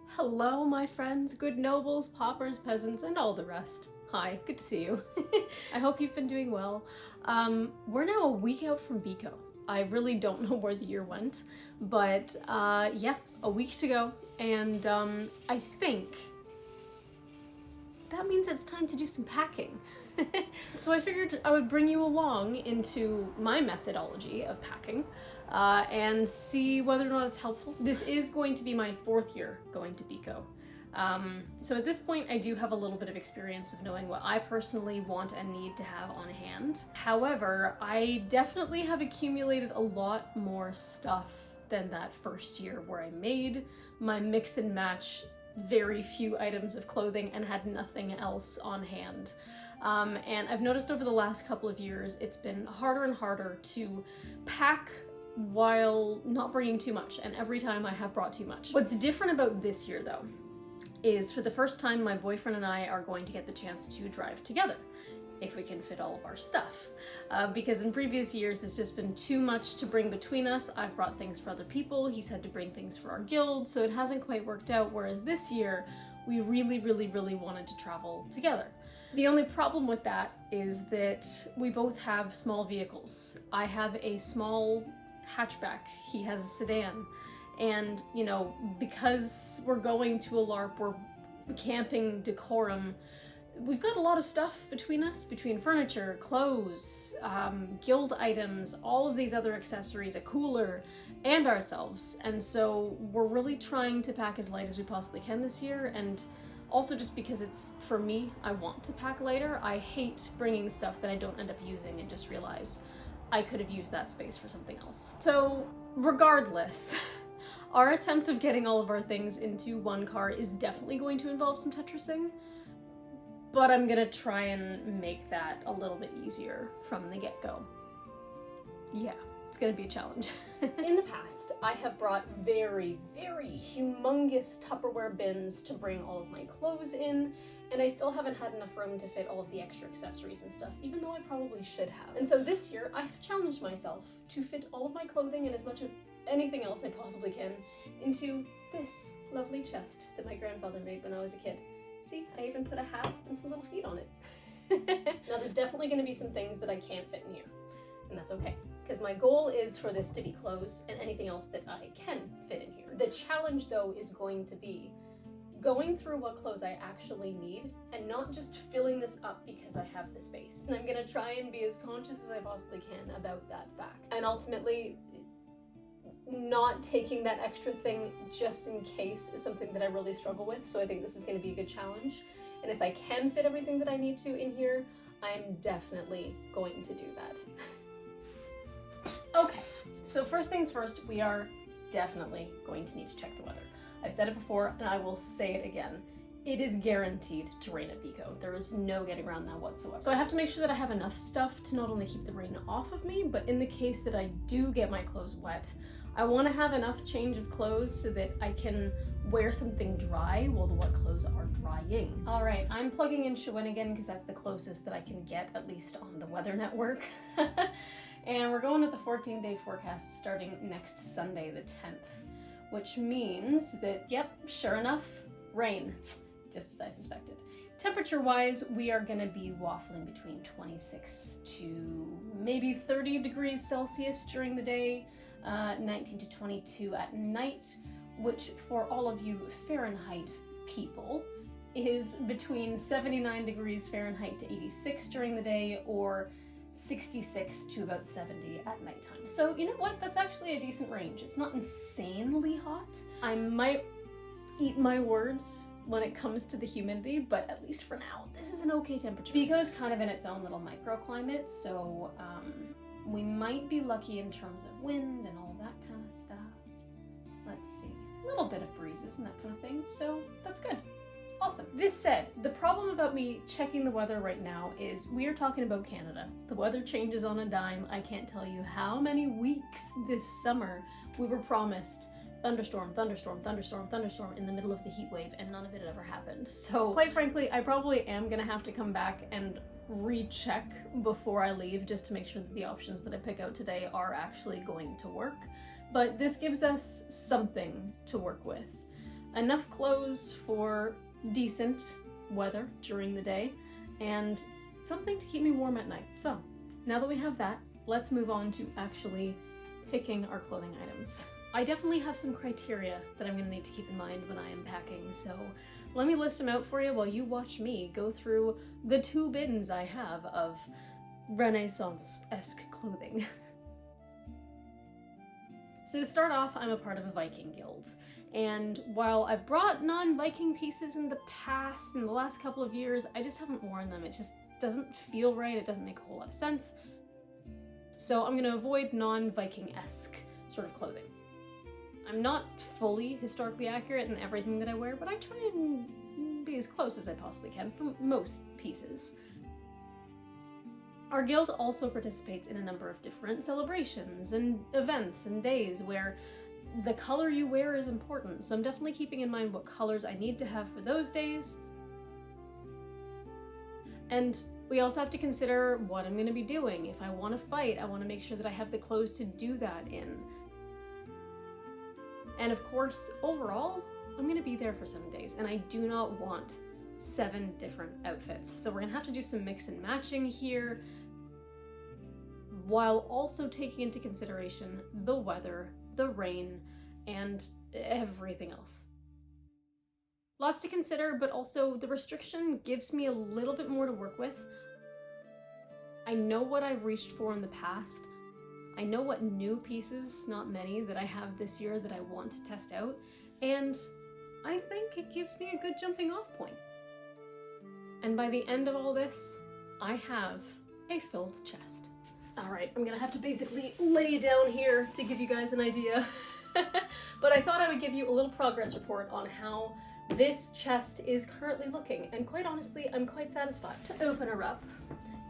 Hello, my friends, good nobles, paupers, peasants, and all the rest. Hi, good to see you. I hope you've been doing well. We're now a week out from Bico. I really don't know where the year went, but yeah, a week to go, and I think that means it's time to do some packing. So I figured I would bring you along into my methodology of packing and see whether or not it's helpful. This is going to be my 4th year going to Bico. So at this point I do have a little bit of experience of knowing what I personally want and need to have on hand. However, I definitely have accumulated a lot more stuff than that first year where I made my mix and match very few items of clothing and had nothing else on hand. And I've noticed over the last couple of years it's been harder and harder to pack while not bringing too much, and every time I have brought too much. What's different about this year though is for the first time my boyfriend and I are going to get the chance to drive together, if we can fit all of our stuff. Because in previous years it's just been too much to bring between us. I've brought things for other people, he's had to bring things for our guild, so it hasn't quite worked out, whereas this year we really wanted to travel together. The only problem with that is that we both have small vehicles. I have a small hatchback, he has a sedan, and you know, because we're going to a LARP, we're camping decorum, we've got a lot of stuff between us, between furniture, clothes, guild items, all of these other accessories, a cooler, and ourselves. And so we're really trying to pack as light as we possibly can this year, and also just because it's, for me, I want to pack lighter. I hate bringing stuff that I don't end up using and just realize I could have used that space for something else. So regardless, our attempt of getting all of our things into one car is definitely going to involve some Tetrising. But I'm gonna try and make that a little bit easier from the get-go. Yeah, it's gonna be a challenge. In the past, I have brought very humongous Tupperware bins to bring all of my clothes in, and I still haven't had enough room to fit all of the extra accessories and stuff, even though I probably should have. And so this year, I have challenged myself to fit all of my clothing and as much of anything else I possibly can into this lovely chest that my grandfather made when I was a kid. See, I even put a hasp and some little feet on it. Now there's definitely going to be some things that I can't fit in here, and that's okay, because my goal is for this to be clothes and anything else that I can fit in here. The challenge though is going to be going through what clothes I actually need and not just filling this up because I have the space. And I'm going to try and be as conscious as I possibly can about that fact. And ultimately, not taking that extra thing just in case is something that I really struggle with, so I think this is going to be a good challenge. And if I can fit everything that I need to in here, I am definitely going to do that. Okay, so first things first, we are definitely going to need to check the weather. I've said it before and I will say it again. It is guaranteed to rain at Bico. There is no getting around that whatsoever. So I have to make sure that I have enough stuff to not only keep the rain off of me, but in the case that I do get my clothes wet, I want to have enough change of clothes so that I can wear something dry while the wet clothes are drying. All right, I'm plugging in Shawinigan because that's the closest that I can get, at least on the weather network. And we're going with the 14-day forecast starting next Sunday, the 10th, which means that, yep, sure enough, rain, just as I suspected. Temperature-wise, we are going to be waffling between 26 to maybe 30 degrees Celsius during the day, 19 to 22 at night, which for all of you Fahrenheit people is between 79 degrees Fahrenheit to 86 during the day, or 66 to about 70 at nighttime. So you know what, that's actually a decent range. It's not insanely hot. I might eat my words when it comes to the humidity, but at least for now, this is an okay temperature. Bico is kind of in its own little microclimate, so we might be lucky in terms of wind and all that kind of stuff. Let's see, a little bit of breezes and that kind of thing, so that's good. Awesome. This said, the problem about me checking the weather right now is we are talking about Canada. The weather changes on a dime. I can't tell you how many weeks this summer we were promised thunderstorm, thunderstorm, thunderstorm, thunderstorm in the middle of the heat wave, and none of it ever happened. So quite frankly, I probably am gonna have to come back and recheck before I leave just to make sure that the options that I pick out today are actually going to work. But this gives us something to work with. Enough clothes for decent weather during the day, and something to keep me warm at night. So, now that we have that, let's move on to actually picking our clothing items. I definitely have some criteria that I'm going to need to keep in mind when I am packing, so let me list them out for you while you watch me go through the 2 bins I have of Renaissance-esque clothing. So to start off, I'm a part of a Viking guild, and while I've brought non-Viking pieces in the past, in the last couple of years, I just haven't worn them. It just doesn't feel right, it doesn't make a whole lot of sense. So I'm going to avoid non-Viking-esque sort of clothing. I'm not fully historically accurate in everything that I wear, but I try and be as close as I possibly can for most pieces. Our guild also participates in a number of different celebrations and events and days where the color you wear is important, so I'm definitely keeping in mind what colors I need to have for those days. And we also have to consider what I'm going to be doing. If I want to fight, I want to make sure that I have the clothes to do that in. And of course, overall, I'm going to be there for 7 days, and I do not want 7 different outfits. So we're going to have to do some mix and matching here, while also taking into consideration the weather, the rain, and everything else. Lots to consider, but also the restriction gives me a little bit more to work with. I know what I've reached for in the past. I know what new pieces, not many, that I have this year that I want to test out, and I think it gives me a good jumping off point. And by the end of all this, I have a filled chest. Alright, I'm gonna have to basically lay down here to give you guys an idea. But I thought I would give you a little progress report on how this chest is currently looking, and quite honestly, I'm quite satisfied. To open her up,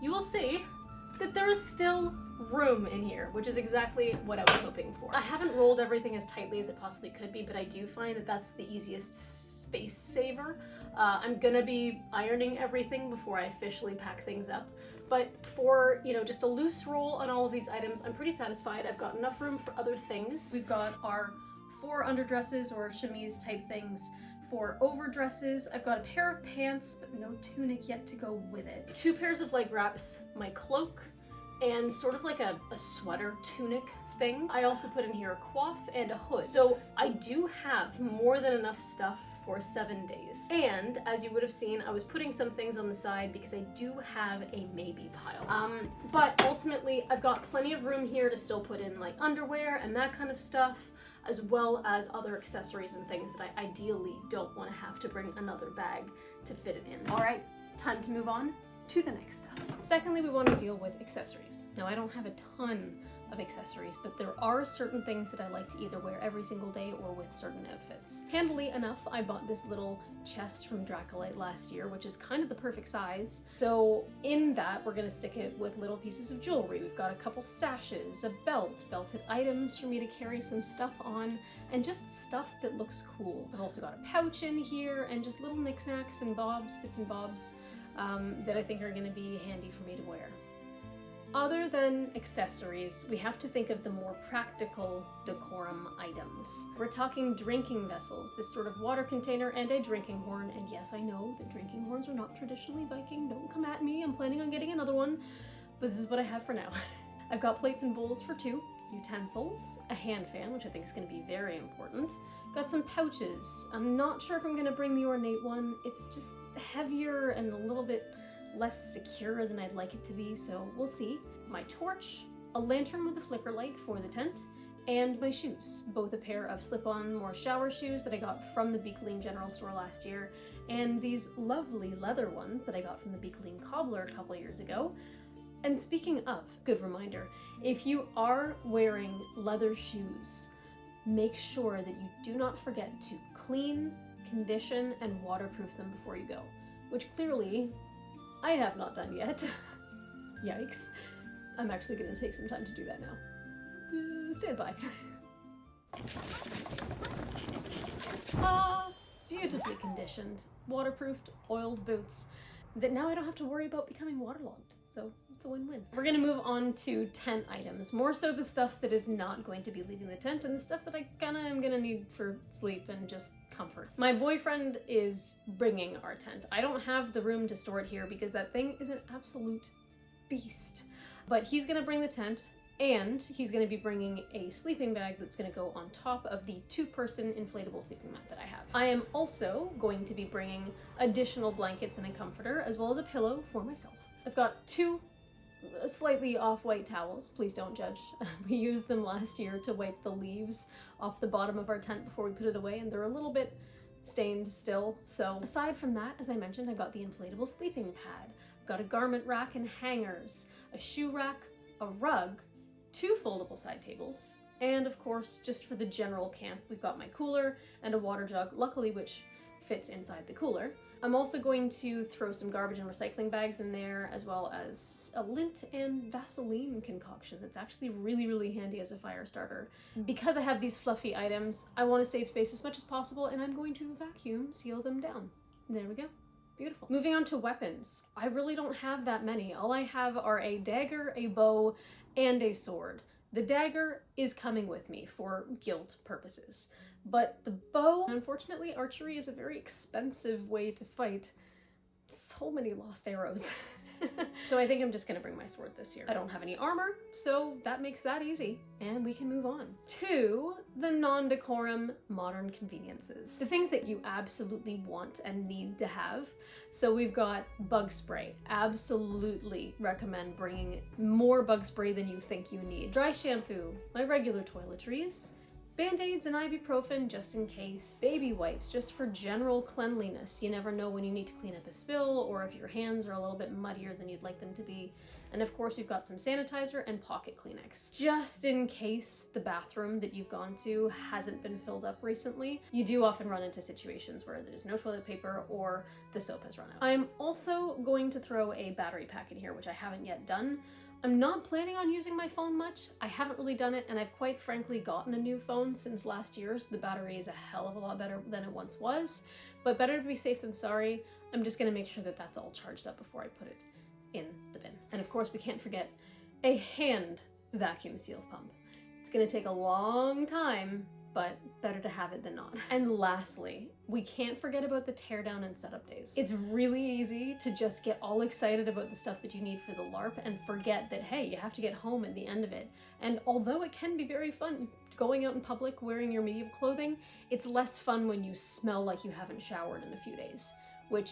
you will see that there is still room in here, which is exactly what I was hoping for. I haven't rolled everything as tightly as it possibly could be, but I do find that that's the easiest space saver. I'm gonna be ironing everything before I officially pack things up, but for, you know, just a loose roll on all of these items, I'm pretty satisfied. I've got enough room for other things. We've got our 4 underdresses or chemise type things. For overdresses, I've got a pair of pants, but no tunic yet to go with it. 2 pairs of leg wraps, my cloak, and sort of like a sweater tunic thing. I also put in here a coif and a hood. So I do have more than enough stuff for 7 days. And as you would have seen, I was putting some things on the side because I do have a maybe pile. But ultimately, I've got plenty of room here to still put in like underwear and that kind of stuff, as well as other accessories and things that I ideally don't want to have to bring another bag to fit it in. All right, time to move on to the next stuff. Secondly, we want to deal with accessories. Now, I don't have a ton of accessories, but there are certain things that I like to either wear every single day or with certain outfits. Handily enough, I bought this little chest from Dracolite last year, which is kind of the perfect size. So in that, we're going to stick it with little pieces of jewelry. We've got a couple sashes, a belt, belted items for me to carry some stuff on, and just stuff that looks cool. I've also got a pouch in here and just little knickknacks and bobs, bits and bobs, that I think are going to be handy for me to wear. Other than accessories, we have to think of the more practical decorum items. We're talking drinking vessels, this sort of water container and a drinking horn, and yes, I know that drinking horns are not traditionally Viking, don't come at me, I'm planning on getting another one, but this is what I have for now. I've got plates and bowls for 2, utensils, a hand fan, which I think is going to be very important, got some pouches. I'm not sure if I'm going to bring the ornate one, it's just heavier and a little bit less secure than I'd like it to be, so we'll see. My torch, a lantern with a flicker light for the tent, and my shoes. Both a pair of slip-on more shower shoes that I got from the Bicolline General Store last year, and these lovely leather ones that I got from the Bicolline Cobbler a couple years ago. And speaking of, good reminder, if you are wearing leather shoes, make sure that you do not forget to clean, condition, and waterproof them before you go, which clearly I have not done yet. Yikes. I'm actually going to take some time to do that now. Stand by. Beautifully conditioned, waterproofed, oiled boots. that now I don't have to worry about becoming waterlogged. So it's a win-win. We're gonna move on to tent items, more so the stuff that is not going to be leaving the tent and the stuff that I kinda am gonna need for sleep and just comfort. My boyfriend is bringing our tent. I don't have the room to store it here because that thing is an absolute beast. But he's gonna bring the tent, and he's gonna be bringing a sleeping bag that's gonna go on top of the 2-person inflatable sleeping mat that I have. I am also going to be bringing additional blankets and a comforter, as well as a pillow for myself. I've got 2 slightly off-white towels, please don't judge. We used them last year to wipe the leaves off the bottom of our tent before we put it away, and they're a little bit stained still. So aside from that, as I mentioned, I've got the inflatable sleeping pad. I've got a garment rack and hangers, a shoe rack, a rug, 2 foldable side tables, and of course, just for the general camp, we've got my cooler and a water jug, luckily which fits inside the cooler. I'm also going to throw some garbage and recycling bags in there, as well as a lint and Vaseline concoction that's actually really, really handy as a fire starter. Because I have these fluffy items, I want to save space as much as possible, and I'm going to vacuum seal them down. There we go. Beautiful. Moving on to weapons. I really don't have that many. All I have are a dagger, a bow, and a sword. The dagger is coming with me for guild purposes, but the bow, unfortunately, archery is a very expensive way to fight. So many lost arrows. So I think I'm just gonna bring my sword this year. I don't have any armor, so that makes that easy, and we can move on to the non-decorum modern conveniences. The things that you absolutely want and need to have. So we've got bug spray. Absolutely recommend bringing more bug spray than you think you need. Dry shampoo, my regular toiletries, Band-aids and ibuprofen just in case. Baby wipes just for general cleanliness. You never know when you need to clean up a spill or if your hands are a little bit muddier than you'd like them to be. And of course we've got some sanitizer and pocket Kleenex. Just in case the bathroom that you've gone to hasn't been filled up recently. You do often run into situations where there's no toilet paper or the soap has run out. I'm also going to throw a battery pack in here, which I haven't yet done. I'm not planning on using my phone much. I haven't really done it, and I've quite frankly gotten a new phone since last year, so the battery is a hell of a lot better than it once was. But better to be safe than sorry. I'm just gonna make sure that that's all charged up before I put it in the bin. And of course we can't forget a hand vacuum seal pump. It's gonna take a long time, but better to have it than not. And lastly, we can't forget about the teardown and setup days. It's really easy to just get all excited about the stuff that you need for the LARP and forget that, hey, you have to get home at the end of it. And although it can be very fun going out in public wearing your medieval clothing, it's less fun when you smell like you haven't showered in a few days, which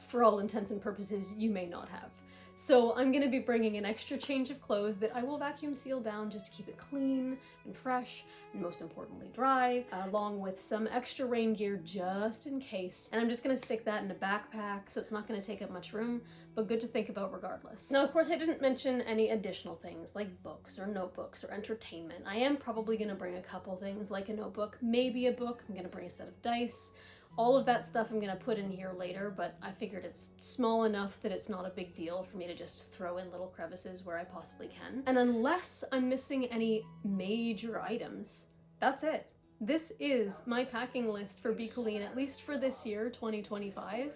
for all intents and purposes, you may not have. So I'm gonna be bringing an extra change of clothes that I will vacuum seal down just to keep it clean and fresh, and most importantly dry, along with some extra rain gear just in case. And I'm just gonna stick that in a backpack, so it's not gonna take up much room, but good to think about regardless. Now, of course, I didn't mention any additional things like books or notebooks or entertainment. I am probably gonna bring a couple things like a notebook, maybe a book. I'm gonna bring a set of dice. All of that stuff I'm gonna put in here later, but I figured it's small enough that it's not a big deal for me to just throw in little crevices where I possibly can. And unless I'm missing any major items, that's it. This is my packing list for Bicolline, at least for this year, 2025.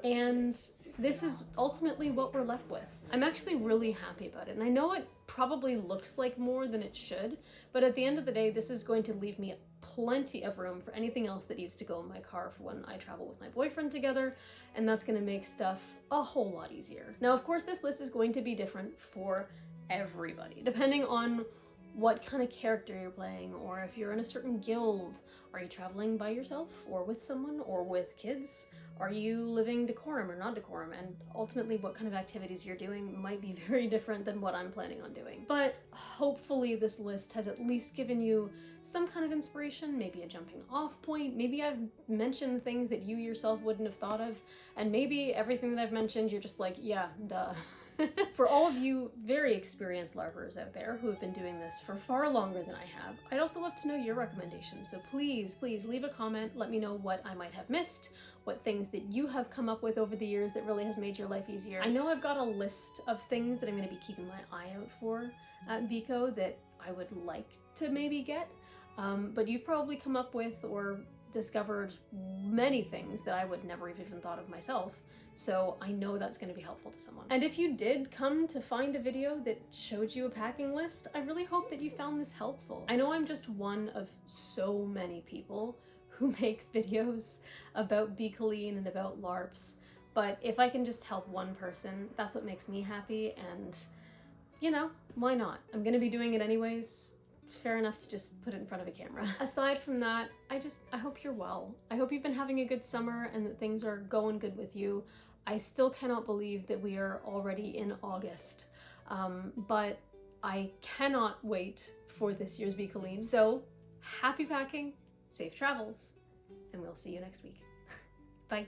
And this is ultimately what we're left with. I'm actually really happy about it. And I know it probably looks like more than it should, but at the end of the day, this is going to leave me plenty of room for anything else that needs to go in my car for when I travel with my boyfriend together, and that's gonna make stuff a whole lot easier. Now, of course, this list is going to be different for everybody, depending on what kind of character you're playing, or if you're in a certain guild. Are you traveling by yourself, or with someone, or with kids? Are you living decorum or not decorum? And ultimately what kind of activities you're doing might be very different than what I'm planning on doing. But hopefully this list has at least given you some kind of inspiration, maybe a jumping off point. Maybe I've mentioned things that you yourself wouldn't have thought of, and maybe everything that I've mentioned you're just like, yeah, duh. For all of you very experienced LARPers out there who have been doing this for far longer than I have, I'd also love to know your recommendations. So please, please leave a comment. Let me know what I might have missed, what things that you have come up with over the years that really has made your life easier. I know I've got a list of things that I'm going to be keeping my eye out for at Bico that I would like to maybe get, but you've probably come up with or discovered many things that I would never have even thought of myself So I know that's going to be helpful to someone. And if you did come to find a video that showed you a packing list, I really hope that you found this helpful. I know I'm just one of so many people who make videos about Bicolline and about LARPs, but if I can just help one person, that's what makes me happy, and you know, why not? I'm gonna be doing it anyways. It's fair enough to just put it in front of a camera. Aside from that, I hope you're well. I hope you've been having a good summer and that things are going good with you. I still cannot believe that we are already in August, but I cannot wait for this year's Bicolline. So happy packing, safe travels, and we'll see you next week. Bye.